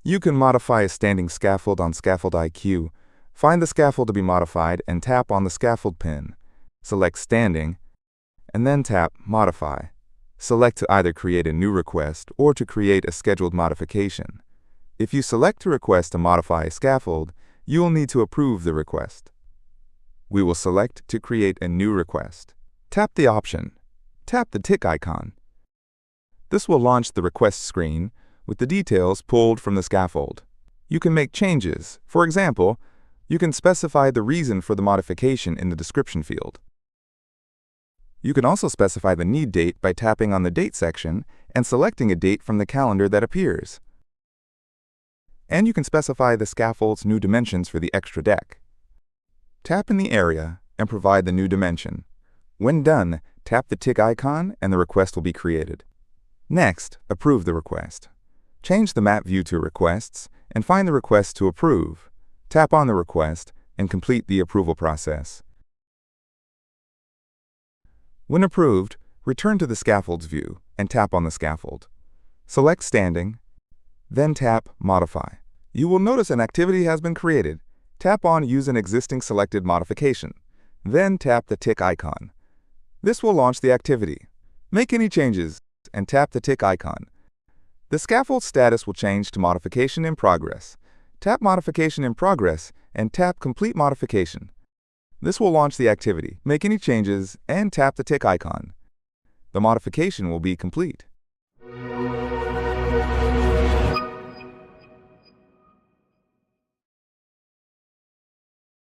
You can modify a standing scaffold on ScaffoldIQ. Find the scaffold to be modified and tap on the scaffold pin. Select Standing, and then tap Modify. Select to either create a new request or to create a scheduled modification. If you select to request to modify a scaffold, you will need to approve the request. We will select to create a new request. Tap the option. Tap the tick icon. This will launch the request screen with the details pulled from the scaffold. You can make changes. For example, you can specify the reason for the modification in the description field. You can also specify the need date by tapping on the Date section and selecting a date from the calendar that appears. And you can specify the scaffold's new dimensions for the extra deck. Tap in the area and provide the new dimension. When done, tap the tick icon and the request will be created. Next, approve the request. Change the map view to Requests and find the request to approve. Tap on the request and complete the approval process. When approved, return to the Scaffolds view and tap on the scaffold. Select Standing, then tap Modify. You will notice an activity has been created. Tap on Use an existing selected modification. Then tap the tick icon. This will launch the activity. Make any changes and tap the tick icon. The scaffold status will change to Modification in Progress. Tap Modification in Progress and tap Complete Modification. This will launch the activity. Make any changes and tap the tick icon. The modification will be complete.